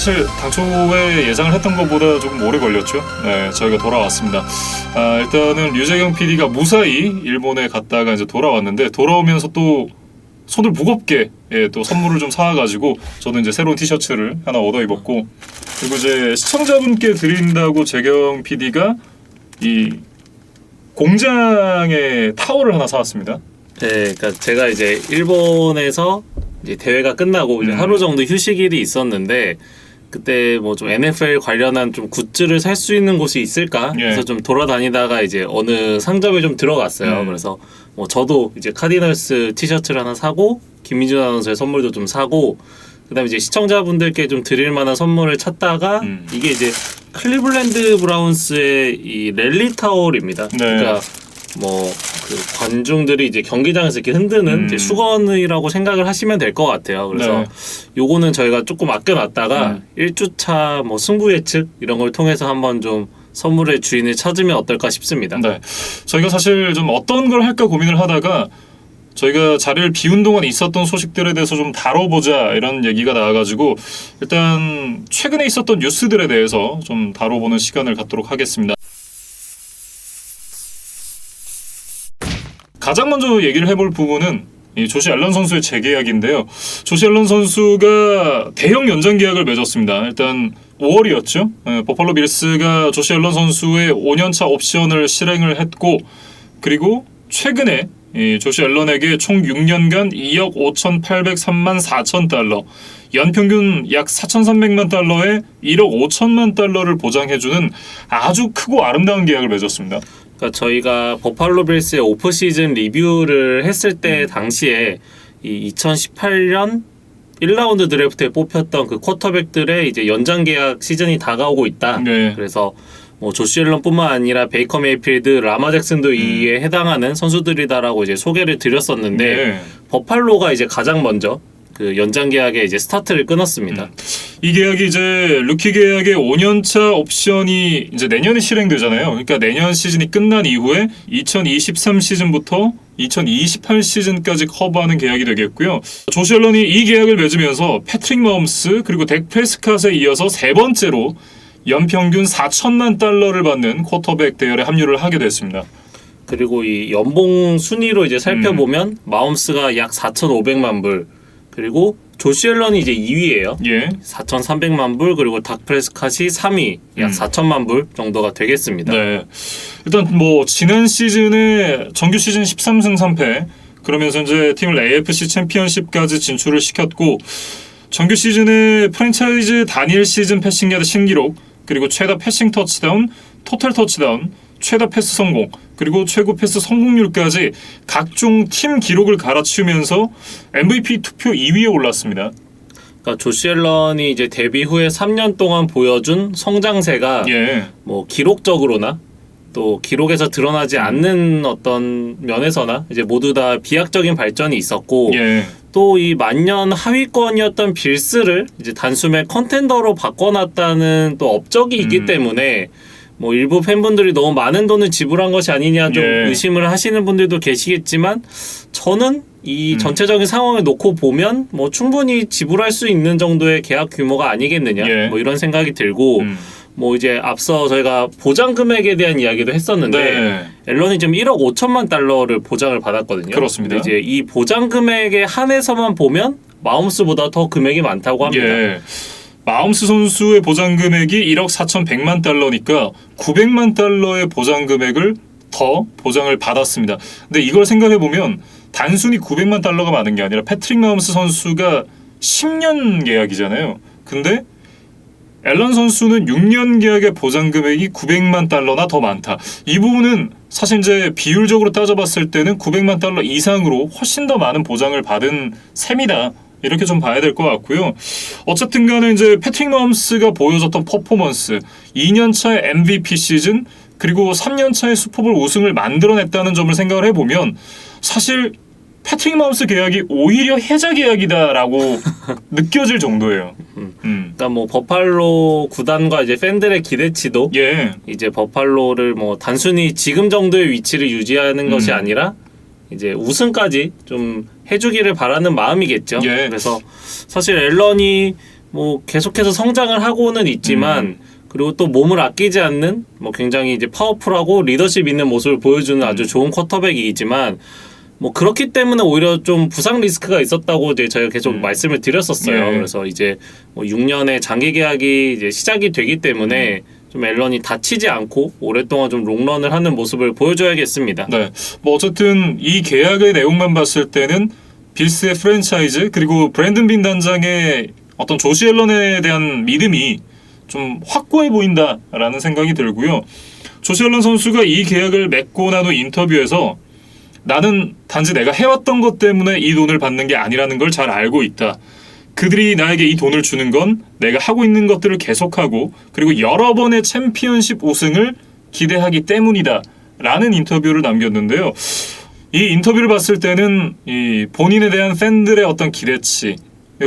사실 당초에 예상을 했던 것보다 조금 오래 걸렸죠. 네, 저희가 돌아왔습니다. 일단은 류재경 PD가 무사히 일본에 갔다가 이제 돌아왔는데 돌아오면서 또 손을 무겁게 또 선물을 좀 사와가지고 저도 이제 새로운 티셔츠를 하나 얻어 입었고 그리고 이제 시청자분께 드린다고 재경 PD가 이 공장의 타월을 하나 사왔습니다. 네, 그러니까 제가 이제 일본에서 이제 대회가 끝나고 이제 하루 정도 휴식일이 있었는데 그때 뭐 좀 NFL 관련한 좀 굿즈를 살 수 있는 곳이 있을까? 그래서 좀 돌아다니다가 이제 어느 상점에 좀 들어갔어요. 그래서 뭐 저도 이제 카디널스 티셔츠를 하나 사고 김민준 아나운서의 선물도 좀 사고 그다음에 이제 시청자분들께 좀 드릴 만한 선물을 찾다가 이게 이제 클리블랜드 브라운스의 이 랠리 타올입니다. 네. 그러니까 뭐 그 관중들이 이제 경기장에서 이렇게 흔드는 이제 수건이라고 생각을 하시면 될 것 같아요. 그래서 네. 요거는 저희가 조금 아껴놨다가 1주차 뭐 승부 예측 이런 걸 통해서 한번 좀 선물의 주인을 찾으면 어떨까 싶습니다. 네, 저희가 사실 좀 어떤 걸 할까 고민을 하다가 저희가 자리를 비운 동안 있었던 소식들에 대해서 좀 다뤄보자 이런 얘기가 나와가지고 일단 최근에 있었던 뉴스들에 대해서 좀 다뤄보는 시간을 갖도록 하겠습니다. 가장 먼저 얘기를 해볼 부분은 이 조시 앨런 선수의 재계약인데요. 조시 앨런 선수가 대형 연장 계약을 맺었습니다. 일단 5월이었죠. 버팔로 빌스가 조시 앨런 선수의 5년차 옵션을 실행을 했고 그리고 최근에 이 조시 앨런에게 총 6년간 2억 5,803만 4천 달러, 연평균 약 4,300만 달러에 1억 5천만 달러를 보장해주는 아주 크고 아름다운 계약을 맺었습니다. 그러니까 저희가 버팔로 빌스의 오프 시즌 리뷰를 했을 때 당시에 이 2018년 1라운드 드래프트에 뽑혔던 그 쿼터백들의 이제 연장 계약 시즌이 다가오고 있다. 네. 그래서 뭐 조시 앨런뿐만 아니라 베이커 메이필드, 라마 잭슨도 이에 해당하는 선수들이다라고 이제 소개를 드렸었는데 네. 버팔로가 이제 가장 먼저 그 연장 계약에 이제 스타트를 끊었습니다. 이 계약이 이제 루키 계약의 5년차 옵션이 이제 내년에 실행되잖아요. 그러니까 내년 시즌이 끝난 이후에 2023 시즌부터 2028 시즌까지 커버하는 계약이 되겠고요. 조시 앨런이 이 계약을 맺으면서 패트릭 마홈스 그리고 덱 프레스캇에 이어서 세 번째로 연평균 4천만 달러를 받는 쿼터백 대열에 합류를 하게 됐습니다. 그리고 이 연봉 순위로 이제 살펴보면 마홈스가 약 4,500만 불, 그리고 조시 앨런이 이제 2위예요. 예. 4,300만 불, 그리고 닥 프레스캇이 3위, 약 4천만 불 정도가 되겠습니다. 네. 일단 뭐 지난 시즌에 정규 시즌 13승 3패 그러면서 이제 팀을 AFC 챔피언십까지 진출을 시켰고 정규 시즌에 프랜차이즈 단일 시즌 패싱 야드 신기록 그리고 최다 패싱 터치다운, 토탈 터치다운, 최다 패스 성공 그리고 최고 패스 성공률까지 각종 팀 기록을 갈아치우면서 MVP 투표 2위에 올랐습니다. 그러니까 조시 앨런이 이제 데뷔 후에 3년 동안 보여준 성장세가 뭐 기록적으로나 또 기록에서 드러나지 않는 어떤 면에서나 이제 모두 다 비약적인 발전이 있었고 또 이 만년 하위권이었던 빌스를 이제 단숨에 컨텐더로 바꿔놨다는 또 업적이 있기 때문에 뭐 일부 팬분들이 너무 많은 돈을 지불한 것이 아니냐 좀 의심을 하시는 분들도 계시겠지만 저는 이 전체적인 상황을 놓고 보면 뭐 충분히 지불할 수 있는 정도의 계약 규모가 아니겠느냐 뭐 이런 생각이 들고 뭐 이제 앞서 저희가 보장 금액에 대한 이야기도 했었는데 앨런이 지금 1억 5천만 달러를 보장을 받았거든요. 그렇습니다. 근데 이제 이 보장 금액에 한해서만 보면 마홈스보다 더 금액이 많다고 합니다. 마홈스 선수의 보장 금액이 1억 4,100만 달러니까 900만 달러의 보장 금액을 더 보장을 받았습니다. 근데 이걸 생각해 보면 단순히 900만 달러가 많은 게 아니라 패트릭 마홈스 선수가 10년 계약이잖아요. 근데 앨런 선수는 6년 계약의 보장 금액이 900만 달러나 더 많다. 이 부분은 사실 이제 비율적으로 따져봤을 때는 900만 달러 이상으로 훨씬 더 많은 보장을 받은 셈이다. 이렇게 좀 봐야 될 것 같고요. 어쨌든 간에 이제 패트릭 마홈스가 보여줬던 퍼포먼스, 2년차의 MVP 시즌, 그리고 3년차의 슈퍼볼 우승을 만들어냈다는 점을 생각을 해보면 사실 패트릭 마홈스 계약이 오히려 해자 계약이다라고 느껴질 정도예요. 그러니까 뭐 버팔로 구단과 이제 팬들의 기대치도 이제 버팔로를 뭐 단순히 지금 정도의 위치를 유지하는 것이 아니라 이제 우승까지 좀 해주기를 바라는 마음이겠죠. 그래서 사실 앨런이 뭐 계속해서 성장을 하고는 있지만 그리고 또 몸을 아끼지 않는 뭐 굉장히 이제 파워풀하고 리더십 있는 모습을 보여주는 아주 좋은 쿼터백이지만 뭐 그렇기 때문에 오히려 좀 부상 리스크가 있었다고 이제 저희가 계속 말씀을 드렸었어요. 예. 그래서 이제 뭐 6년의 장기 계약이 이제 시작이 되기 때문에 좀 앨런이 다치지 않고 오랫동안 좀 롱런을 하는 모습을 보여줘야겠습니다. 네. 뭐 어쨌든 이 계약의 내용만 봤을 때는 빌스의 프랜차이즈 그리고 브랜든 빈 단장의 어떤 조시 앨런에 대한 믿음이 좀 확고해 보인다라는 생각이 들고요. 조시 앨런 선수가 이 계약을 맺고 난 후 인터뷰에서 나는 단지 내가 해왔던 것 때문에 이 돈을 받는 게 아니라는 걸 잘 알고 있다. 그들이 나에게 이 돈을 주는 건 내가 하고 있는 것들을 계속하고 그리고 여러 번의 챔피언십 우승을 기대하기 때문이다. 라는 인터뷰를 남겼는데요. 이 인터뷰를 봤을 때는 이 본인에 대한 팬들의 어떤 기대치,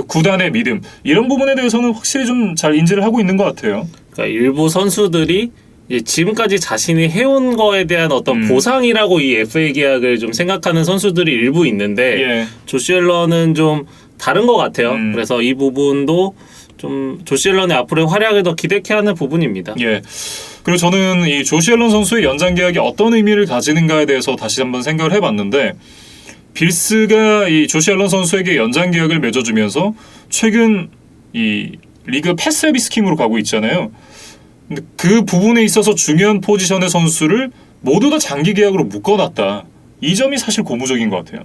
구단의 믿음 이런 부분에 대해서는 확실히 좀 잘 인지를 하고 있는 것 같아요. 그러니까 일부 선수들이 이제 지금까지 자신이 해온 거에 대한 어떤 보상이라고 이 FA 계약을 좀 생각하는 선수들이 일부 있는데 예. 조시 앨런은 좀 다른 것 같아요. 그래서 이 부분도 좀 조시 앨런의 앞으로의 활약을 더 기대케 하는 부분입니다. 예. 그리고 저는 이 조시 앨런 선수의 연장 계약이 어떤 의미를 가지는가에 대해서 다시 한번 생각을 해봤는데 빌스가 이 조시 앨런 선수에게 연장 계약을 맺어주면서 최근 이 리그 패스 서비스 스킴으로 가고 있잖아요. 근데 그 부분에 있어서 중요한 포지션의 선수를 모두 다 장기 계약으로 묶어놨다. 이 점이 사실 고무적인 것 같아요.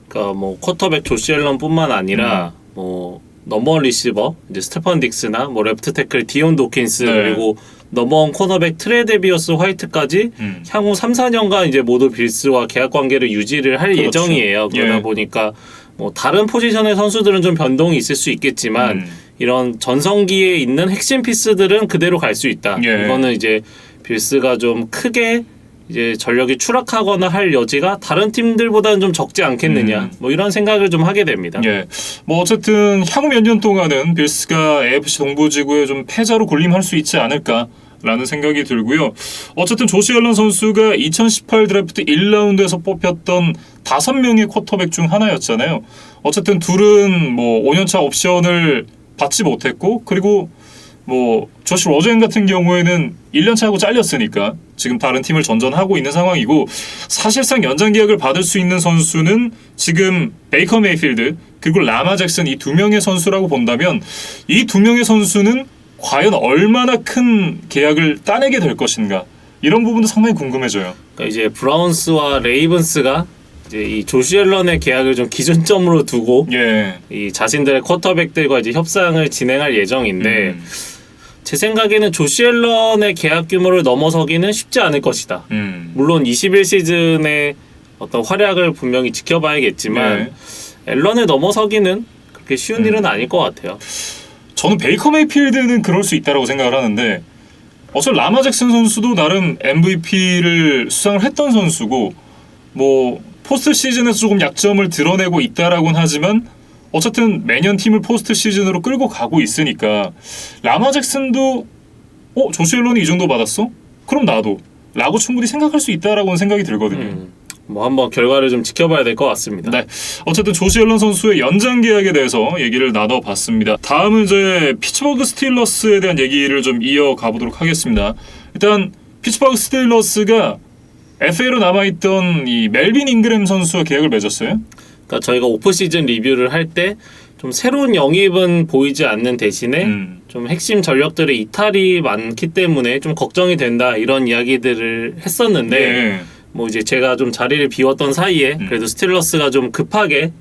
그러니까 뭐 쿼터백 조시 앨런뿐만 아니라 뭐 넘버원 리시버 이제 스테판 딕스나 뭐 레프트 태클 디온 도킨스 네. 그리고 넘버원 코너백 트레데비어스 화이트까지 향후 3, 4년간 이제 모두 빌스와 계약 관계를 유지를 할 그렇죠. 예정이에요. 그러다 예. 보니까 뭐 다른 포지션의 선수들은 좀 변동이 있을 수 있겠지만 이런 전성기에 있는 핵심 피스들은 그대로 갈 수 있다. 예. 이거는 이제 빌스가 좀 크게 이제 전력이 추락하거나 할 여지가 다른 팀들보다는 좀 적지 않겠느냐. 뭐 이런 생각을 좀 하게 됩니다. 예. 뭐 어쨌든 향후 몇 년 동안은 빌스가 AFC 동부지구에 좀 패자로 군림할 수 있지 않을까라는 생각이 들고요. 어쨌든 조시 앨런 선수가 2018 드래프트 1라운드에서 뽑혔던 5명의 쿼터백 중 하나였잖아요. 어쨌든 둘은 뭐 5년차 옵션을 받지 못했고 그리고 뭐 조시 로젠 같은 경우에는 1년차 하고 잘렸으니까 지금 다른 팀을 전전하고 있는 상황이고 사실상 연장 계약을 받을 수 있는 선수는 지금 베이커 메이필드 그리고 라마 잭슨 이 두 명의 선수라고 본다면 이 두 명의 선수는 과연 얼마나 큰 계약을 따내게 될 것인가 이런 부분도 상당히 궁금해져요. 그러니까 이제 브라운스와 레이븐스가 이제 이 조시 앨런의 계약을 좀 기준점으로 두고 예. 이 자신들의 쿼터백들과 이제 협상을 진행할 예정인데 제 생각에는 조시 앨런의 계약 규모를 넘어서기는 쉽지 않을 것이다. 물론 21시즌의 어떤 활약을 분명히 지켜봐야겠지만 네. 앨런을 넘어서기는 그렇게 쉬운 일은 아닐 것 같아요. 저는 베이커 메이필드는 그럴 수 있다고 생각을 하는데 어차피 라마 잭슨 선수도 나름 MVP를 수상을 했던 선수고 뭐 포스트 시즌에서 조금 약점을 드러내고 있다라고는 하지만 어쨌든 매년 팀을 포스트 시즌으로 끌고 가고 있으니까 라마 잭슨도 조시 앨런이 이 정도 받았어? 그럼 나도 라고 충분히 생각할 수 있다라고는 생각이 들거든요. 뭐 한번 결과를 좀 지켜봐야 될 것 같습니다. 네, 어쨌든 조시 앨런 선수의 연장 계약에 대해서 얘기를 나눠봤습니다. 다음은 이제 피츠버그 스틸러스에 대한 얘기를 좀 이어가 보도록 하겠습니다. 일단 피츠버그 스틸러스가 FA로 남아있던 이 멜빈 잉그램 선수와 계약을 맺었어요. 그러니까 저희가 오프 시즌 리뷰를 할 때 좀 새로운 영입은 보이지 않는 대신에 좀 핵심 전력들의 이탈이 많기 때문에 좀 걱정이 된다 이런 이야기들을 했었는데 네. 뭐 이제 제가 좀 자리를 비웠던 사이에 그래도 스틸러스가 좀 급하게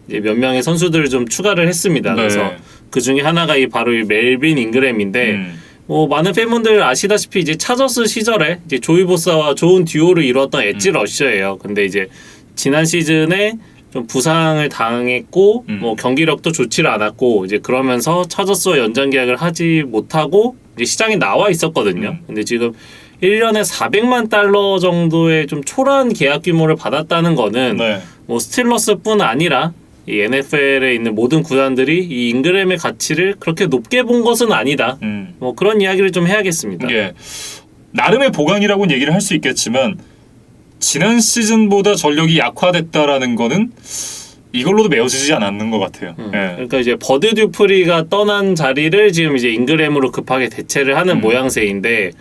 이제 몇 명의 선수들을 좀 추가를 했습니다. 네. 그래서 그 중에 하나가 바로 이 멜빈 잉그램인데 뭐 많은 팬분들 아시다시피 이제 차저스 시절에 이제 조이 보사와 좋은 듀오를 이루었던 엣지 러셔예요. 근데 이제 지난 시즌에 좀 부상을 당했고 뭐 경기력도 좋지를 않았고 이제 그러면서 차저스와 연장 계약을 하지 못하고 이제 시장에 나와 있었거든요. 근데 지금 1년에 400만 달러 정도의 좀 초라한 계약 규모를 받았다는 거는 네. 뭐 스틸러스뿐 아니라 이 NFL에 있는 모든 구단들이 이 잉그램의 가치를 그렇게 높게 본 것은 아니다. 뭐 그런 이야기를 좀 해야겠습니다. 예. 나름의 보강이라고는 얘기를 할 수 있겠지만 지난 시즌보다 전력이 약화됐다라는 거는 이걸로도 메워지지 않았는 것 같아요. 예. 그러니까 이제 버드 듀프리가 떠난 자리를 지금 이제 잉그램으로 급하게 대체를 하는 모양새인데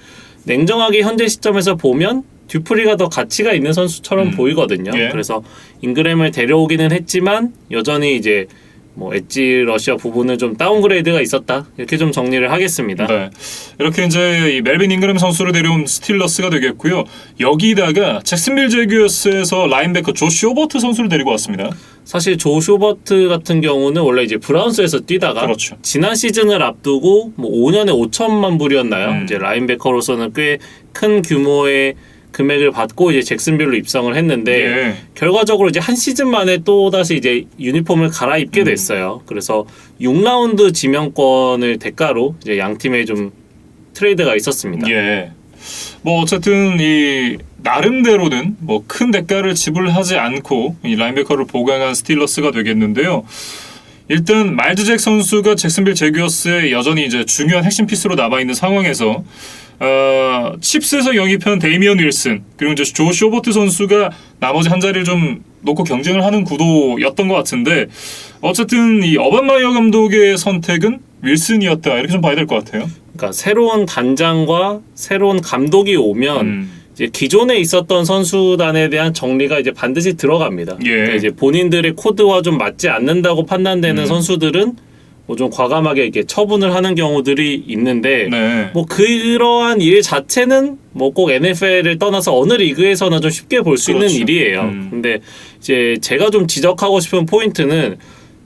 냉정하게 현재 시점에서 보면 듀프리가 더 가치가 있는 선수처럼 보이거든요. 예. 그래서 잉그램을 데려오기는 했지만 여전히 이제 뭐 엣지 러시아 부분은 좀 다운그레이드가 있었다 이렇게 좀 정리를 하겠습니다. 네. 이렇게 이제 이 멜빈 잉그램 선수를 데려온 스틸러스가 되겠고요. 여기다가 잭슨빌 제규어스에서 라인베커 조 쇼버트 선수를 데리고 왔습니다. 사실 조 쇼버트 같은 경우는 원래 이제 브라운스에서 뛰다가 그렇죠. 지난 시즌을 앞두고 뭐 5년에 5천만 불이었나요? 이제 라인베커로서는 꽤 큰 규모의 금액을 받고 이제 잭슨빌로 입성을 했는데 예. 결과적으로 이제 한 시즌 만에 또 다시 이제 유니폼을 갈아입게 됐어요. 그래서 6라운드 지명권을 대가로 이제 양 팀에 좀 트레이드가 있었습니다. 예. 뭐 어쨌든 이 나름대로는 뭐 큰 대가를 지불하지 않고 이 라인베커를 보강한 스틸러스가 되겠는데요. 일단 마일즈 잭 선수가 잭슨빌 제규어스의 여전히 이제 중요한 핵심 피스로 남아 있는 상황에서 칩스에서 영입한 데이미언 윌슨 그리고 이제 조 쇼버트 선수가 나머지 한 자리를 좀 놓고 경쟁을 하는 구도였던 것 같은데 어쨌든 이 어반 마이어 감독의 선택은 윌슨이었다 이렇게 좀 봐야 될 것 같아요. 그러니까 새로운 단장과 새로운 감독이 오면 이제 기존에 있었던 선수단에 대한 정리가 이제 반드시 들어갑니다. 예. 그러니까 이제 본인들의 코드와 좀 맞지 않는다고 판단되는 선수들은 뭐 좀 과감하게 이렇게 처분을 하는 경우들이 있는데 네. 뭐 그러한 일 자체는 뭐 꼭 NFL을 떠나서 어느 리그에서나 좀 쉽게 볼 수 그렇죠. 있는 일이에요. 근데 이제 제가 좀 지적하고 싶은 포인트는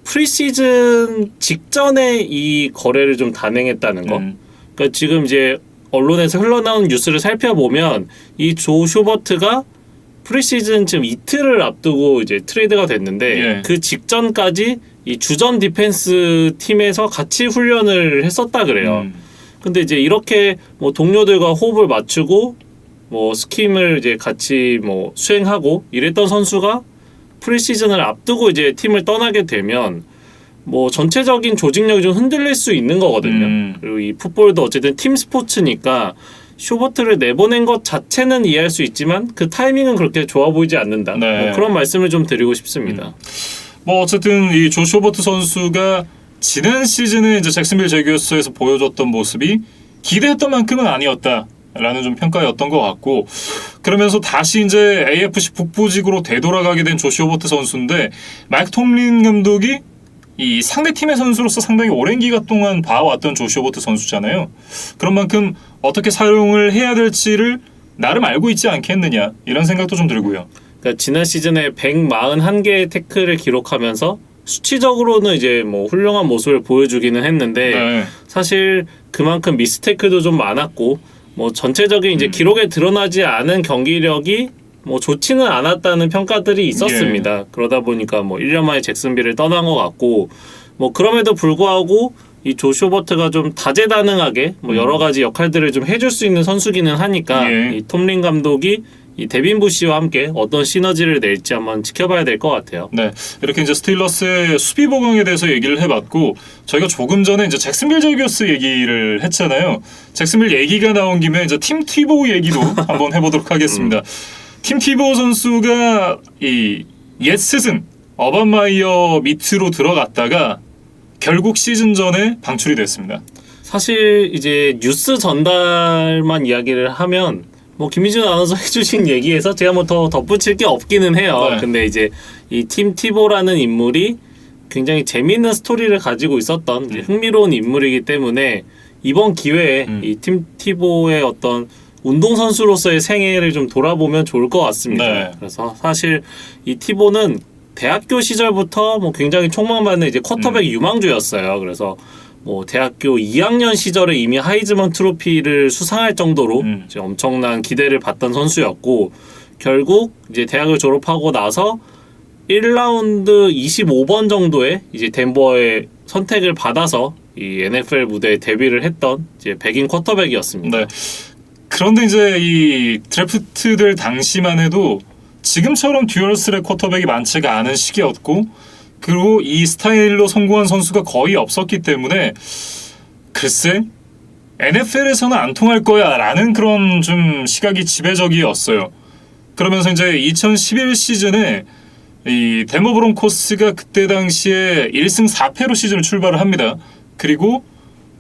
프리시즌 직전에 이 거래를 좀 단행했다는 거. 그러니까 지금 이제 언론에서 흘러나온 뉴스를 살펴보면 이 조 쇼버트가 프리시즌 지금 이틀을 앞두고 이제 트레이드가 됐는데 예. 그 직전까지 이 주전 디펜스 팀에서 같이 훈련을 했었다 그래요. 근데 이제 이렇게 뭐 동료들과 호흡을 맞추고 뭐 스킴을 이제 같이 뭐 수행하고 이랬던 선수가 프리시즌을 앞두고 이제 팀을 떠나게 되면 뭐 전체적인 조직력이 좀 흔들릴 수 있는 거거든요. 그리고 이 풋볼도 어쨌든 팀 스포츠니까 쇼버트를 내보낸 것 자체는 이해할 수 있지만 그 타이밍은 그렇게 좋아 보이지 않는다. 네. 뭐 그런 말씀을 좀 드리고 싶습니다. 뭐 어쨌든 이 조 쇼버트 선수가 지난 시즌에 이제 잭슨빌 제규어스에서 보여줬던 모습이 기대했던 만큼은 아니었다라는 좀 평가였던 것 같고 그러면서 다시 이제 AFC 북부직으로 되돌아가게 된 조 쇼버트 선수인데 마이크 톰린 감독이 이 상대 팀의 선수로서 상당히 오랜 기간 동안 봐왔던 조 쇼버트 선수잖아요. 그런 만큼 어떻게 사용을 해야 될지를 나름 알고 있지 않겠느냐 이런 생각도 좀 들고요. 그러니까 지난 시즌에 141개의 태클을 기록하면서 수치적으로는 이제 뭐 훌륭한 모습을 보여주기는 했는데 네. 사실 그만큼 미스테이크도 좀 많았고 뭐 전체적인 이제 기록에 드러나지 않은 경기력이 뭐 좋지는 않았다는 평가들이 있었습니다. 예. 그러다 보니까 뭐 1년 만에 잭슨빌을 떠난 것 같고 뭐 그럼에도 불구하고 이 조 쇼버트가 좀 다재다능하게 뭐 여러 가지 역할들을 좀 해줄 수 있는 선수기는 하니까 예. 이 톰린 감독이 이 데빈 부시와 함께 어떤 시너지를 낼지 한번 지켜봐야 될 것 같아요. 네, 이렇게 이제 스틸러스의 수비 보강에 대해서 얘기를 해봤고 저희가 조금 전에 이제 잭슨빌 제규어스 얘기를 했잖아요. 잭슨빌 얘기가 나온 김에 이제 팀 티보우 얘기도 한번 해보도록 하겠습니다. 팀 티보우 선수가 이 옛 스승 어반 마이어 밑으로 들어갔다가 결국 시즌 전에 방출이 됐습니다. 사실 이제 뉴스 전달만 이야기를 하면 뭐 김희준 아나운서 해주신 얘기에서 제가 뭐 더 덧붙일 게 없기는 해요. 네. 근데 이제 이 팀 티보라는 인물이 굉장히 재미있는 스토리를 가지고 있었던 이제 흥미로운 인물이기 때문에 이번 기회에 이 팀 티보의 어떤 운동선수로서의 생애를 좀 돌아보면 좋을 것 같습니다. 네. 그래서 사실 이 티보는 대학교 시절부터 뭐 굉장히 촉망받는 이제 쿼터백 유망주였어요. 그래서 뭐 대학교 2학년 시절에 이미 하이즈먼 트로피를 수상할 정도로 이제 엄청난 기대를 받던 선수였고 결국 이제 대학을 졸업하고 나서 1라운드 25번 정도에 이제 덴버의 선택을 받아서 이 NFL 무대에 데뷔를 했던 이제 백인 쿼터백이었습니다. 네. 그런데 이제 이 드래프트될 당시만 해도 지금처럼 듀얼 스랙 쿼터백이 많지가 않은 시기였고 그리고 이 스타일로 성공한 선수가 거의 없었기 때문에 글쎄 NFL에서는 안 통할 거야 라는 그런 좀 시각이 지배적이었어요. 그러면서 이제 2011 시즌에 이 덴버 브론코스가 그때 당시에 1승 4패로 시즌을 출발을 합니다. 그리고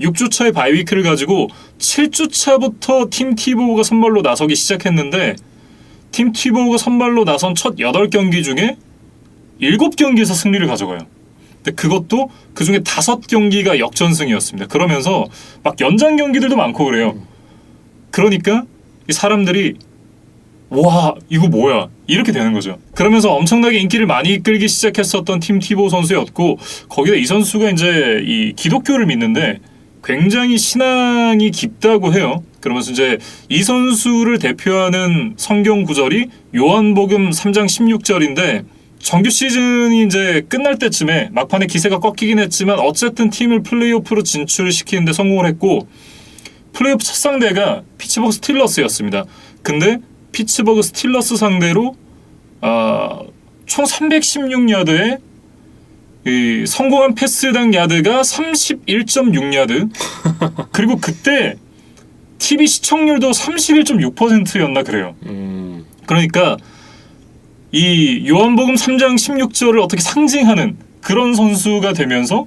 6주차의 바이위크를 가지고 7주차부터 팀 티보우가 선발로 나서기 시작했는데 팀 티보우가 선발로 나선 첫 8경기 중에 7경기에서 승리를 가져가요. 근데 그것도 그중에 5경기가 역전승이었습니다. 그러면서 막 연장 경기들도 많고 그래요. 그러니까 이 사람들이 와 이거 뭐야 이렇게 되는 거죠. 그러면서 엄청나게 인기를 많이 끌기 시작했었던 팀 티보우 선수였고 거기다 이 선수가 이제 이 기독교를 믿는데 굉장히 신앙이 깊다고 해요. 그러면서 이제 이 선수를 대표하는 성경 구절이 요한복음 3장 16절인데 정규 시즌이 이제 끝날 때쯤에 막판에 기세가 꺾이긴 했지만 어쨌든 팀을 플레이오프로 진출시키는 데 성공을 했고 플레이오프 첫 상대가 피츠버그 스틸러스였습니다. 근데 피츠버그 스틸러스 상대로 총 316야드에 이 성공한 패스당 야드가 31.6야드 그리고 그때 TV 시청률도 31.6%였나 그래요. 그러니까 이 요한복음 3장 16절을 어떻게 상징하는 그런 선수가 되면서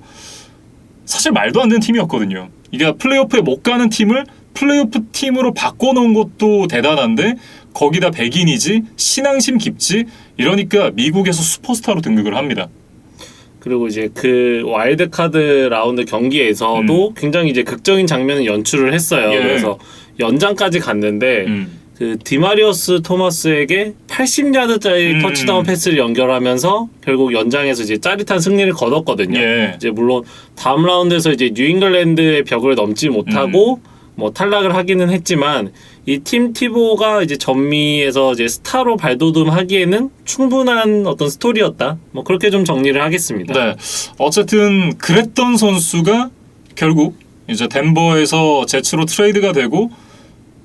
사실 말도 안 되는 팀이었거든요. 이게 플레이오프에 못 가는 팀을 플레이오프 팀으로 바꿔놓은 것도 대단한데 거기다 백인이지 신앙심 깊지 이러니까 미국에서 슈퍼스타로 등극을 합니다. 그리고 이제 그 와일드카드 라운드 경기에서도 굉장히 이제 극적인 장면을 연출을 했어요. 예. 그래서 연장까지 갔는데 그 디마리어스 토마스에게 80야드짜리 터치다운 패스를 연결하면서 결국 연장에서 이제 짜릿한 승리를 거뒀거든요. 예. 이제 물론 다음 라운드에서 이제 뉴잉글랜드의 벽을 넘지 못하고 뭐 탈락을 하기는 했지만 이 팀 티보가 이제 전미에서 이제 스타로 발돋움하기에는 충분한 어떤 스토리였다. 뭐 그렇게 좀 정리를 하겠습니다. 네, 어쨌든 그랬던 선수가 결국 이제 덴버에서 제츠로 트레이드가 되고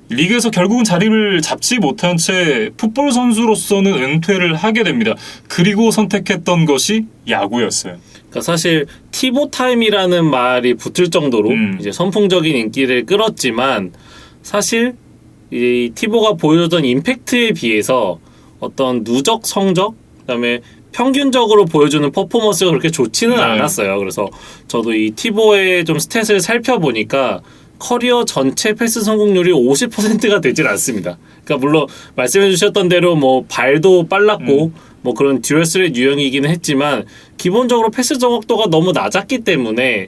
리그에서 결국은 자리를 잡지 못한 채 풋볼 선수로서는 은퇴를 하게 됩니다. 그리고 선택했던 것이 야구였어요. 그러니까 사실 티보 타임이라는 말이 붙을 정도로 이제 선풍적인 인기를 끌었지만 사실 이 티보가 보여줬던 임팩트에 비해서 어떤 누적 성적 그다음에 평균적으로 보여주는 퍼포먼스가 그렇게 좋지는 않았어요. 그래서 저도 이 티보의 좀 스탯을 살펴보니까 커리어 전체 패스 성공률이 50%가 되질 않습니다. 그러니까 물론 말씀해 주셨던 대로 뭐 발도 빨랐고 뭐 그런 듀얼 스렛 유형이기는 했지만 기본적으로 패스 정확도가 너무 낮았기 때문에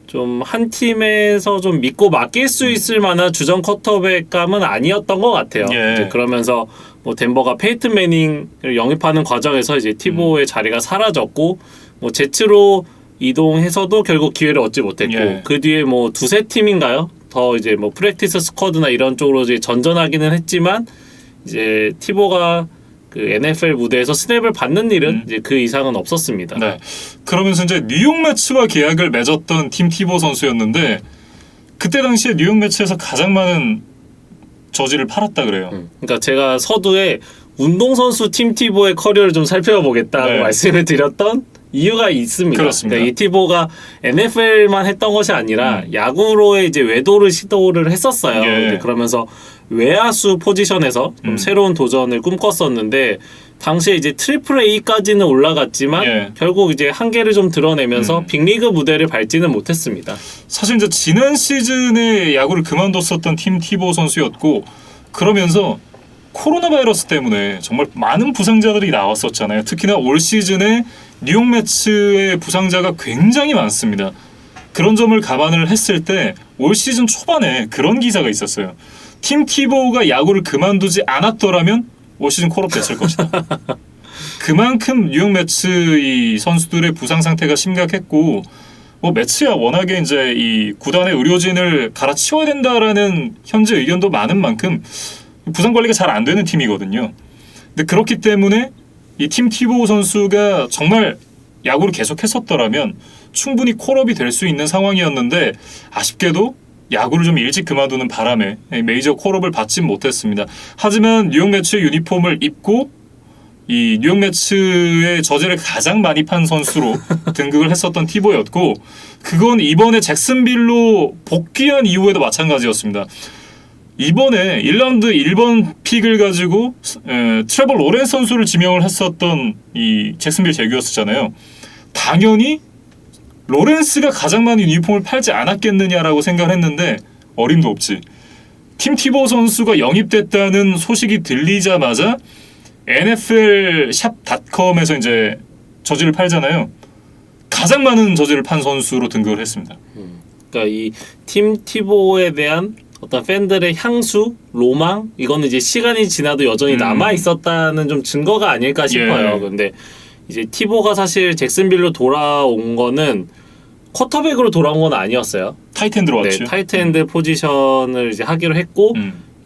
좀 한 팀에서 좀 믿고 맡길 수 있을 만한 주전 쿼터백감은 아니었던 것 같아요. 예. 이제 그러면서 뭐 덴버가 페이튼 매닝을 영입하는 과정에서 이제 티보의 자리가 사라졌고 뭐 제츠로 이동해서도 결국 기회를 얻지 못했고 예. 그 뒤에 뭐 두세 팀인가요? 더 이제 뭐 프랙티스 스쿼드나 이런 쪽으로 이제 전전하기는 했지만 이제 티보가 그 NFL 무대에서 스냅을 받는 일은 이제 그 이상은 없었습니다. 네. 그러면서 이제 뉴욕 매츠와 계약을 맺었던 팀 티보 선수였는데 그때 당시에 뉴욕 매츠에서 가장 많은 저지를 팔았다 그래요. 그러니까 제가 서두에 운동선수 팀 티보의 커리어를 좀 살펴보겠다고 네. 말씀을 드렸던 이유가 있습니다. 그렇습니다. 그러니까 이 티보가 NFL만 했던 것이 아니라 야구로의 이제 외도를 시도를 했었어요. 예. 이제 그러면서 외야수 포지션에서 좀 새로운 도전을 꿈꿨었는데 당시에 이제 트리플 A까지는 올라갔지만 예. 결국 이제 한계를 좀 드러내면서 빅리그 무대를 밟지는 못했습니다. 사실 이제 지난 시즌에 야구를 그만뒀었던 팀 티보 선수였고 그러면서 코로나 바이러스 때문에 정말 많은 부상자들이 나왔었잖아요. 특히나 올 시즌에 뉴욕 매츠의 부상자가 굉장히 많습니다. 그런 점을 감안을 했을 때 올 시즌 초반에 그런 기사가 있었어요. 팀 티보가 야구를 그만두지 않았더라면 올 시즌 콜업 됐을 것이다. 그만큼 뉴욕 매츠 이 선수들의 부상 상태가 심각했고 뭐 매츠야 워낙에 이제 이 구단의 의료진을 갈아치워야 된다라는 현재 의견도 많은 만큼 부상 관리가 잘 안 되는 팀이거든요. 근데 그렇기 때문에 이 팀 티보 선수가 정말 야구를 계속했었더라면 충분히 콜업이 될 수 있는 상황이었는데 아쉽게도 야구를 좀 일찍 그만두는 바람에 메이저 콜업을 받진 못했습니다. 하지만 뉴욕 매츠의 유니폼을 입고 이 뉴욕 매츠의 저지를 가장 많이 판 선수로 등극을 했었던 티보였고 그건 이번에 잭슨빌로 복귀한 이후에도 마찬가지였습니다. 이번에 1라운드 1번 픽을 가지고 트레버 로렌스 선수를 지명을 했었던 이 잭슨빌 제규어스잖아요. 당연히 로렌스가 가장 많은 유니폼을 팔지 않았겠느냐라고 생각을 했는데 어림도 없지. 팀 티보 선수가 영입됐다는 소식이 들리자마자 NFL샵.com에서 이제 저지를 팔잖아요. 가장 많은 저지를 판 선수로 등극을 했습니다. 그러니까 이 팀 티보에 대한 어떤 팬들의 향수, 로망 이거는 이제 시간이 지나도 여전히 남아 있었다는 좀 증거가 아닐까 싶어요. 예. 근데 이제 티보가 사실 잭슨빌로 돌아온 거는 쿼터백으로 돌아온 건 아니었어요. 타이트엔드로 왔죠. 네, 타이트엔드 포지션을 이제 하기로 했고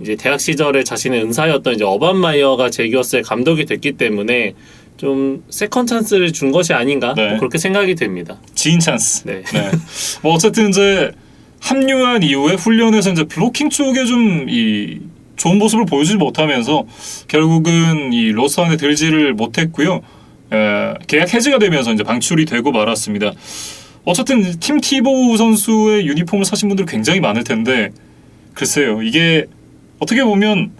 이제 대학 시절에 자신의 은사였던 이제 어반 마이어가 제규어스의 감독이 됐기 때문에 좀 세컨 찬스를 준 것이 아닌가 네. 뭐 그렇게 생각이 됩니다. 지인 찬스. 네. 네. 뭐 어쨌든 이제 합류한 이후에 훈련에서 이제 블로킹 쪽에 좀 이 좋은 모습을 보여주지 못하면서 결국은 이 로스터 안에 들지를 못했고요. 계약 해지가 되면서 이제 방출이 되고 말았습니다. 어쨌든 팀 티보우 선수의 유니폼을 사신 분들 굉장히 많을 텐데 글쎄요, 이게 어떻게 보면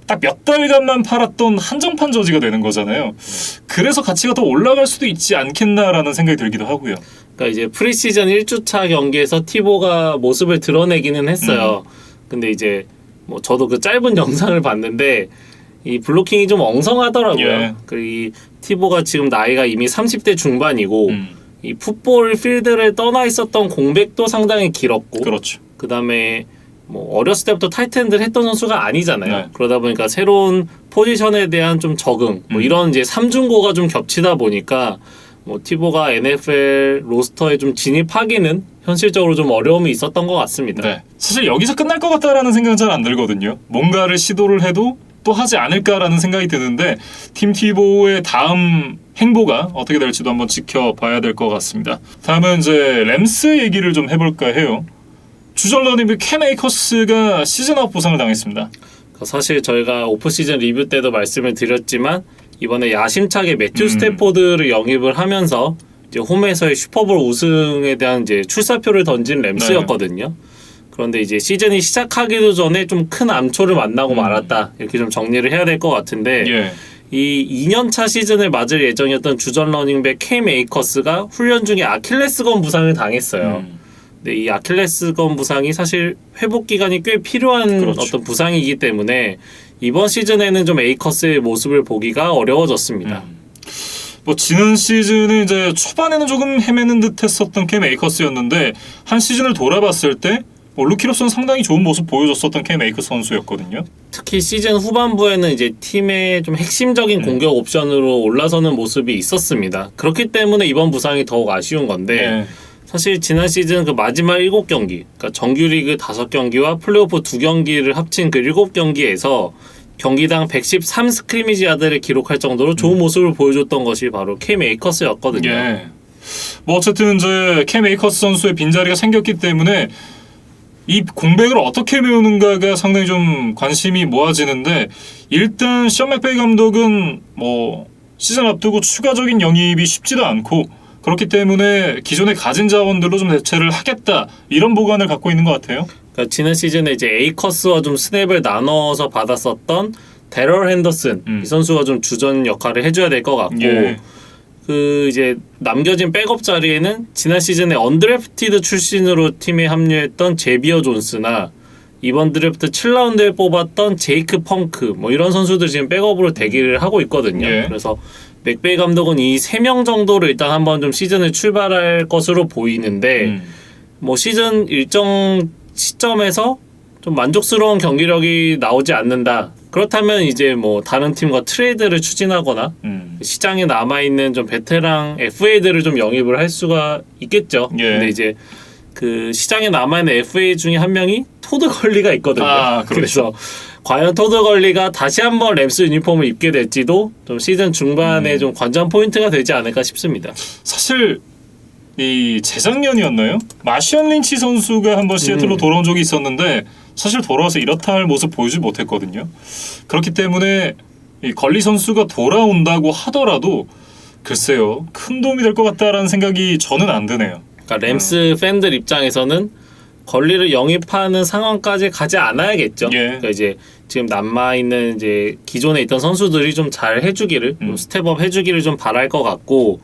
딱 몇 달간만 팔았던 한정판 저지가 되는 거잖아요. 그래서 가치가 더 올라갈 수도 있지 않겠나라는 생각이 들기도 하고요. 그러니까 이제 프리시즌 1주차 경기에서 티보가 모습을 드러내기는 했어요. 근데 이제 뭐 저도 그 짧은 영상을 봤는데 이 블로킹이 좀 엉성하더라고요. 예. 이 티보가 지금 나이가 이미 30대 중반이고 이 풋볼 필드를 떠나 있었던 공백도 상당히 길었고 그렇죠. 그다음에 뭐 어렸을 때부터 타이트엔드를 했던 선수가 아니잖아요. 네. 그러다 보니까 새로운 포지션에 대한 좀 적응, 뭐 이런 이제 삼중고가 좀 겹치다 보니까 뭐 티보가 NFL 로스터에 좀 진입하기는 현실적으로 좀 어려움이 있었던 것 같습니다. 네. 사실 여기서 끝날 것 같다라는 생각은 잘 안 들거든요. 뭔가를 시도를 해도 또 하지 않을까라는 생각이 드는데 팀 티보의 다음 행보가 어떻게 될지도 한번 지켜봐야 될 것 같습니다. 다음은 이제 램스 얘기를 좀 해볼까 해요. 주전 러닝백 캠 에이커스가 시즌아웃 부상을 당했습니다. 사실 저희가 오프시즌 리뷰 때도 말씀을 드렸지만 이번에 야심차게 매튜 스태포드를 영입을 하면서 이제 홈에서의 슈퍼볼 우승에 대한 이제 출사표를 던진 램스였거든요. 그런데 이제 시즌이 시작하기도 전에 좀 큰 암초를 만나고 말았다. 이렇게 좀 정리를 해야 될 것 같은데 예. 이 2년차 시즌을 맞을 예정이었던 주전 러닝백 캠 에이커스가 훈련 중에 아킬레스건 부상을 당했어요. 근데 이 아킬레스건 부상이 사실 회복 기간이 꽤 필요한 그렇죠. 어떤 부상이기 때문에 이번 시즌에는 좀 에이커스의 모습을 보기가 어려워졌습니다. 뭐 지난 시즌은 이제 초반에는 조금 헤매는 듯했었던 캠 에이커스였는데 한 시즌을 돌아봤을 때 뭐 루키로서는 상당히 좋은 모습 보여줬었던 캠 에이커스 선수였거든요. 특히 시즌 후반부에는 이제 팀의 좀 핵심적인 공격 옵션으로 올라서는 모습이 있었습니다. 그렇기 때문에 이번 부상이 더욱 아쉬운 건데 사실 지난 시즌 그 마지막 7경기, 그러니까 정규리그 5경기와 플레이오프 2경기를 합친 그 7경기에서 경기당 113 스크리미지 야드를 기록할 정도로 좋은 모습을 보여줬던 것이 바로 캠 에이커스였거든요. 예. 뭐 어쨌든 이제 캠 에이커스 선수의 빈자리가 생겼기 때문에 이 공백을 어떻게 메우는가가 상당히 좀 관심이 모아지는데 일단 션 맥베이 감독은 뭐 시즌 앞두고 추가적인 영입이 쉽지도 않고 그렇기 때문에 기존에 가진 자원들로 좀 대체를 하겠다 이런 보관을 갖고 있는 것 같아요. 그러니까 지난 시즌에 이제 에이커스와 좀 스냅을 나눠서 받았었던 데럴 핸더슨 이 선수가 좀 주전 역할을 해줘야 될 것 같고 그 이제 남겨진 백업 자리에는 지난 시즌에 언드래프티드 출신으로 팀에 합류했던 제비어 존스나 이번 드래프트 7라운드에 뽑았던 제이크 펑크 뭐 이런 선수들 지금 백업으로 대기를 하고 있거든요. 그래서 맥베이 감독은 이 3명 정도를 일단 한번 좀 시즌을 출발할 것으로 보이는데 뭐 시즌 일정 시점에서 좀 만족스러운 경기력이 나오지 않는다. 그렇다면 이제 뭐 다른 팀과 트레이드를 추진하거나 시장에 남아있는 좀 베테랑 FA들을 좀 영입을 할 수가 있겠죠. 근데 이제 그 시장에 남아있는 FA 중에 한 명이 토드 걸리가 있거든요. 그래서 과연 토드 걸리가 다시 한번 램스 유니폼을 입게 될지도 좀 시즌 중반에 좀 관전 포인트가 되지 않을까 싶습니다. 사실 이 재작년이었나요? 마시언 린치 선수가 한번 시애틀로 돌아온 적이 있었는데 사실 돌아와서 이렇다 할 모습 보여주지 못했거든요. 그렇기 때문에 이 걸리 선수가 돌아온다고 하더라도 글쎄요, 큰 도움이 될 것 같다라는 생각이 저는 안 드네요. 그러니까 램스 팬들 입장에서는 권리를 영입하는 상황까지 가지 않아야겠죠. 예. 그러니까 이제 지금 남아 있는 이제 기존에 있던 선수들이 좀 잘 해주기를, 스텝업 해주기를 좀 바랄 것 같고,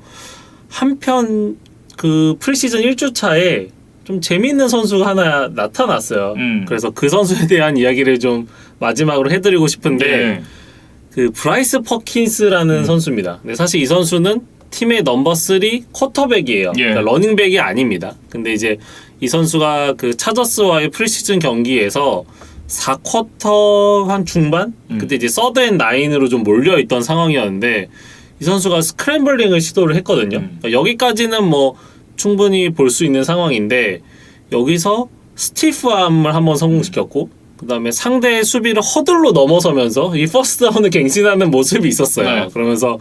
한편 그 프리시즌 1주 차에 좀 재미있는 선수가 하나 나타났어요. 그래서 그 선수에 대한 이야기를 좀 마지막으로 해드리고 싶은데, 예. 그 브라이스 퍼킨스라는 선수입니다. 근데 사실 이 선수는 팀의 넘버 3 쿼터백이에요. 예. 그러니까 러닝백이 아닙니다. 근데 이제 이 선수가 그 차저스와의 프리시즌 경기에서 4쿼터 한 중반? 그때 이제 서드앤 9으로 좀 몰려있던 상황이었는데 이 선수가 스크램블링을 시도를 했거든요. 그러니까 여기까지는 뭐 충분히 볼 수 있는 상황인데 여기서 스티프암을 한번 성공시켰고 그 다음에 상대의 수비를 허들로 넘어서면서 이 퍼스트 다운을 갱신하는 모습이 있었어요. 네. 그러면서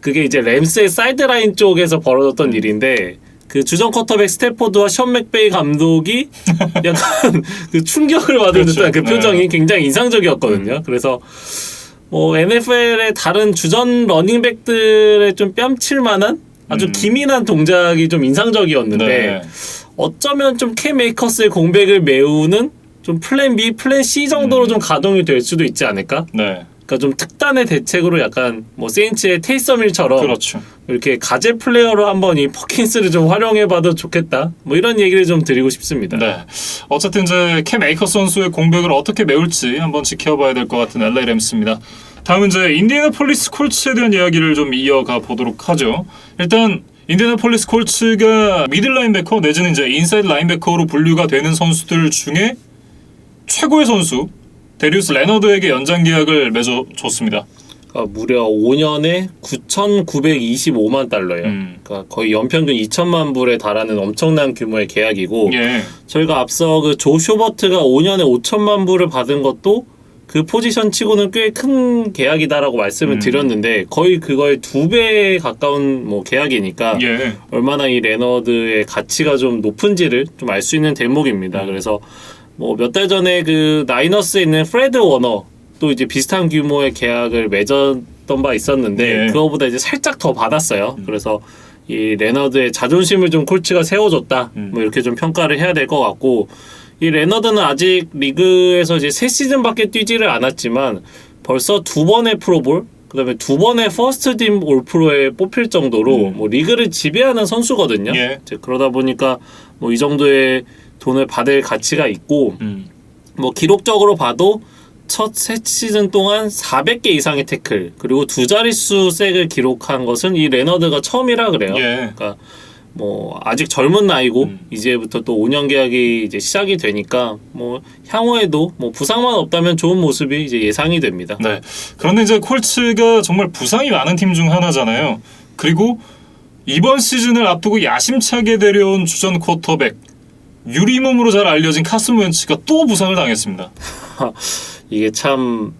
그게 이제 램스의 사이드라인 쪽에서 벌어졌던 일인데 그 주전 쿼터백 스태포드와 션 맥베이 감독이 약간 그 충격을 받은 그렇죠. 듯한 그 표정이 네. 굉장히 인상적이었거든요. 그래서 뭐 NFL의 다른 주전 러닝백들의 좀 뺨칠 만한 아주 기민한 동작이 좀 인상적이었는데 네. 어쩌면 좀 캠 메이커스의 공백을 메우는 좀 플랜 B, 플랜 C 정도로 좀 가동이 될 수도 있지 않을까? 네. 그러니까 좀 특단의 대책으로 약간 뭐 세인츠의 테이서밀처럼 그렇죠. 이렇게 가제 플레이어로 한번 이 퍼킨스를 좀 활용해봐도 좋겠다. 뭐 이런 얘기를 좀 드리고 싶습니다. 네. 어쨌든 이제 캠 에이커스 선수의 공백을 어떻게 메울지 한번 지켜봐야 될 것 같은 LA 램스입니다. 다음은 이제 인디애나폴리스 콜츠에 대한 이야기를 좀 이어가 보도록 하죠. 일단 인디애나폴리스 콜츠가 미들 라인베커 내지는 이제 인사이드 라인베커로 분류가 되는 선수들 중에 최고의 선수 데리우스 레너드에게 연장 계약을 맺어줬습니다. 무려 5년에 9,925만 달러예요. 그러니까 거의 연평균 2천만 불에 달하는 엄청난 규모의 계약이고 예. 저희가 앞서 그 조 쇼버트가 5년에 5천만 불을 받은 것도 그 포지션 치고는 꽤 큰 계약이다라고 말씀을 드렸는데 거의 그거의 2배에 가까운 뭐 계약이니까 예. 얼마나 이 레너드의 가치가 좀 높은지를 좀 알 수 있는 대목입니다. 그래서 뭐 몇 달 전에 그 나이너스에 있는 프레드 워너 또 이제 비슷한 규모의 계약을 맺었던 바 있었는데 예. 그거보다 이제 살짝 더 받았어요. 그래서 이 레너드의 자존심을 좀 콜츠가 세워줬다. 뭐 이렇게 좀 평가를 해야 될 것 같고 이 레너드는 아직 리그에서 이제 3시즌밖에 뛰지를 않았지만 벌써 2번의 프로볼 그다음에 2번의 퍼스트 팀 올프로에 뽑힐 정도로 뭐 리그를 지배하는 선수거든요. 예. 이제 그러다 보니까 뭐 이 정도의 돈을 받을 가치가 있고 뭐 기록적으로 봐도 첫 새 시즌 동안 400개 이상의 태클 그리고 2자릿수 색을 기록한 것은 이 레너드가 처음이라 그래요. 예. 그러니까 뭐 아직 젊은 나이고 이제부터 또 5년 계약이 이제 시작이 되니까 뭐 향후에도 뭐 부상만 없다면 좋은 모습이 이제 예상이 됩니다. 네. 그런데 이제 콜츠가 정말 부상이 많은 팀 중 하나잖아요. 그리고 이번 시즌을 앞두고 야심차게 데려온 주전 쿼터백 유리몸으로 잘 알려진 카슨 웬츠가 또 부상을 당했습니다. 이게 참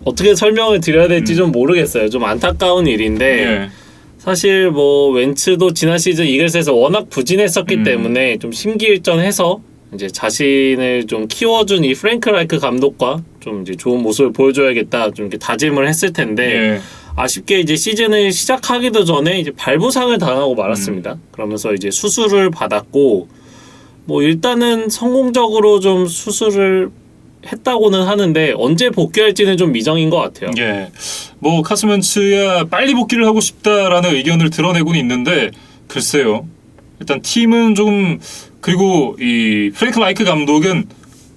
어떻게 설명을 드려야 될지 좀 모르겠어요. 좀 안타까운 일인데 예. 사실 뭐 웬츠도 지난 시즌 이글스에서 워낙 부진했었기 때문에 좀 심기일전해서 이제 자신을 좀 키워준 이 프랭크 라이크 감독과 좀 이제 좋은 모습을 보여줘야겠다 좀 이렇게 다짐을 했을 텐데 예. 아쉽게 이제 시즌을 시작하기도 전에 이제 발부상을 당하고 말았습니다. 그러면서 이제 수술을 받았고 뭐 일단은 성공적으로 좀 수술을 했다고는 하는데 언제 복귀할지는 좀 미정인 것 같아요. 예. 뭐 카슨 웬츠야 빨리 복귀를 하고 싶다라는 의견을 드러내고는 있는데 글쎄요. 일단 팀은 좀 그리고 이 프랭크 라이크 감독은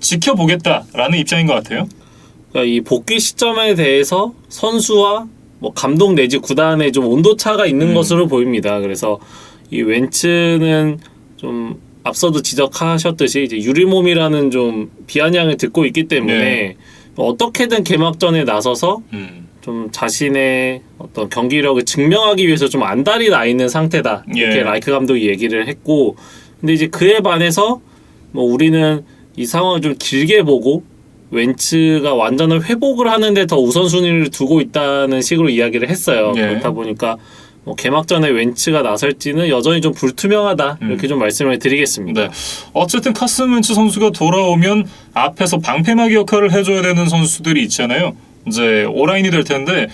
지켜보겠다라는 입장인 것 같아요. 그러니까 이 복귀 시점에 대해서 선수와 뭐 감독 내지 구단에 좀 온도차가 있는 것으로 보입니다. 그래서 이 웬츠는 좀 앞서도 지적하셨듯이 이제 유리몸이라는 좀 비아냥을 듣고 있기 때문에 네. 어떻게든 개막전에 나서서 좀 자신의 어떤 경기력을 증명하기 위해서 좀 안달이 나 있는 상태다. 이렇게 예. 라이크 감독이 얘기를 했고 근데 이제 그에 반해서 뭐 우리는 이 상황을 좀 길게 보고 웬츠가 완전한 회복을 하는데 더 우선순위를 두고 있다는 식으로 이야기를 했어요. 예. 그렇다 보니까 뭐 개막전에 웬츠가 나설지는 여전히 좀 불투명하다 이렇게 좀 말씀을 드리겠습니다. 네. 어쨌든 카슨 웬츠 선수가 돌아오면 앞에서 방패막이 역할을 해줘야 되는 선수들이 있잖아요. 이제 오라인이 될 텐데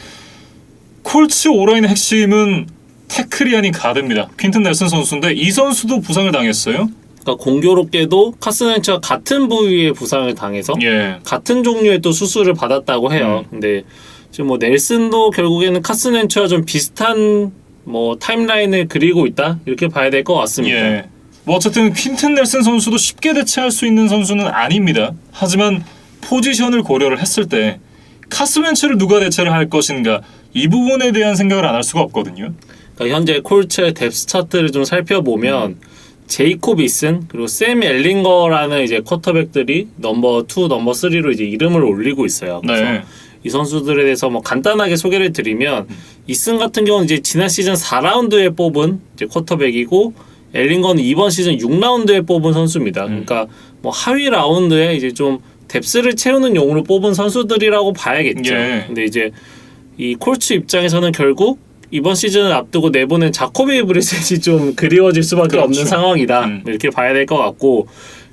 콜츠 오라인의 핵심은 태클이 아닌 가드입니다. 퀸튼 넬슨 선수인데 이 선수도 부상을 당했어요. 그러니까 공교롭게도 카슨 웬츠가 같은 부위의 부상을 당해서 같은 종류의 또 수술을 받았다고 해요. 근데 지금 뭐 넬슨도 결국에는 카슨 웬츠와 좀 비슷한 뭐 타임라인을 그리고 있다 이렇게 봐야 될 것 같습니다. 뭐 어쨌든 퀸튼 넬슨 선수도 쉽게 대체할 수 있는 선수는 아닙니다. 하지만 포지션을 고려를 했을 때 카슨 웬츠를 누가 대체를 할 것인가 이 부분에 대한 생각을 안 할 수가 없거든요. 그러니까 현재 콜츠의 뎁스 차트를 좀 살펴보면 제이콥 이슨 그리고 샘 엘링거라는 이제 쿼터백들이 넘버 2, 넘버 3로 이제 이름을 올리고 있어요. 그래서 이 선수들에 대해서 뭐 간단하게 소개를 드리면 이슨 같은 경우는 이제 지난 시즌 4라운드에 뽑은 이제 쿼터백이고 엘링거는 이번 시즌 6라운드에 뽑은 선수입니다. 그러니까 뭐 하위 라운드에 이제 좀 뎁스를 채우는 용으로 뽑은 선수들이라고 봐야겠죠. 근데 이제 이 콜츠 입장에서는 결국 이번 시즌을 앞두고 내보낸 자코비 브리셋이 좀 그리워질 수밖에 없는 상황이다. 이렇게 봐야 될 것 같고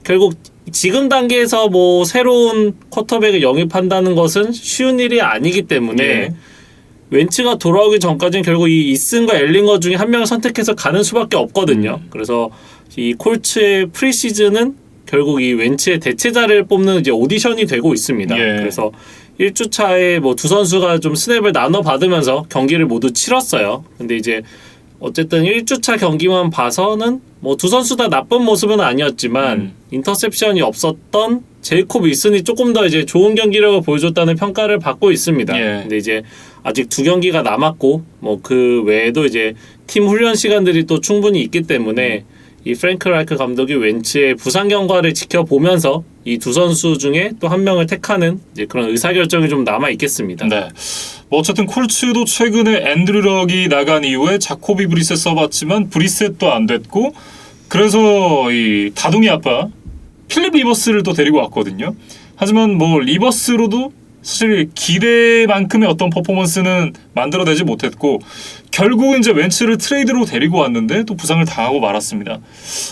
결국 지금 단계에서 뭐 새로운 쿼터백을 영입한다는 것은 쉬운 일이 아니기 때문에 웬츠가 돌아오기 전까지는 결국 이 이슨과 엘링거 중에 한 명을 선택해서 가는 수밖에 없거든요. 그래서 이 콜츠의 프리시즌은 결국 이 웬츠의 대체자를 뽑는 이제 오디션이 되고 있습니다. 그래서 1주차에 뭐 두 선수가 좀 스냅을 나눠 받으면서 경기를 모두 치렀어요. 근데 이제 어쨌든 1주차 경기만 봐서는 뭐 두 선수 다 나쁜 모습은 아니었지만 인터셉션이 없었던 제이콥 윌슨이 조금 더 이제 좋은 경기력을 보여줬다는 평가를 받고 있습니다. 근데 이제 아직 두 경기가 남았고 뭐 그 외에도 이제 팀 훈련 시간들이 또 충분히 있기 때문에 이 프랭크 라이크 감독이 웬츠의 부상 경과를 지켜보면서 이 두 선수 중에 또 한 명을 택하는 이제 그런 의사결정이 좀 남아 있겠습니다. 뭐 어쨌든 콜츠도 최근에 앤드류 럭이 나간 이후에 자코비 브리셋 써봤지만 브리셋도 안 됐고 그래서 이 다둥이 아빠 필립 리버스를 또 데리고 왔거든요. 하지만 뭐 리버스로도 사실 기대만큼의 어떤 퍼포먼스는 만들어내지 못했고 결국은 이제 웬츠를 트레이드로 데리고 왔는데 또 부상을 당하고 말았습니다.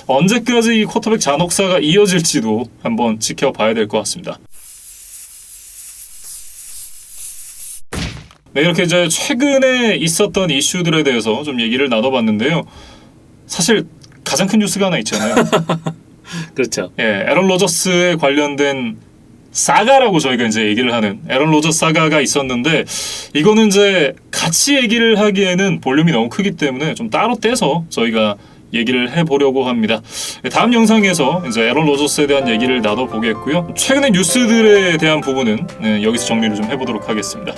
언제까지 이 쿼터백 잔혹사가 이어질지도 한번 지켜봐야 될 것 같습니다. 네, 이렇게 이제 최근에 있었던 이슈들에 대해서 좀 얘기를 나눠봤는데요. 사실 가장 큰 뉴스가 하나 있잖아요. 그렇죠. 에런 로저스에 관련된 사가라고 저희가 이제 얘기를 하는 에런 로저스 사가가 있었는데 이거는 이제 같이 얘기를 하기에는 볼륨이 너무 크기 때문에 좀 따로 떼서 저희가 얘기를 해보려고 합니다. 다음 영상에서 이제 에런 로저스에 대한 얘기를 나눠보겠고요. 최근의 뉴스들에 대한 부분은 여기서 정리를 좀 해보도록 하겠습니다.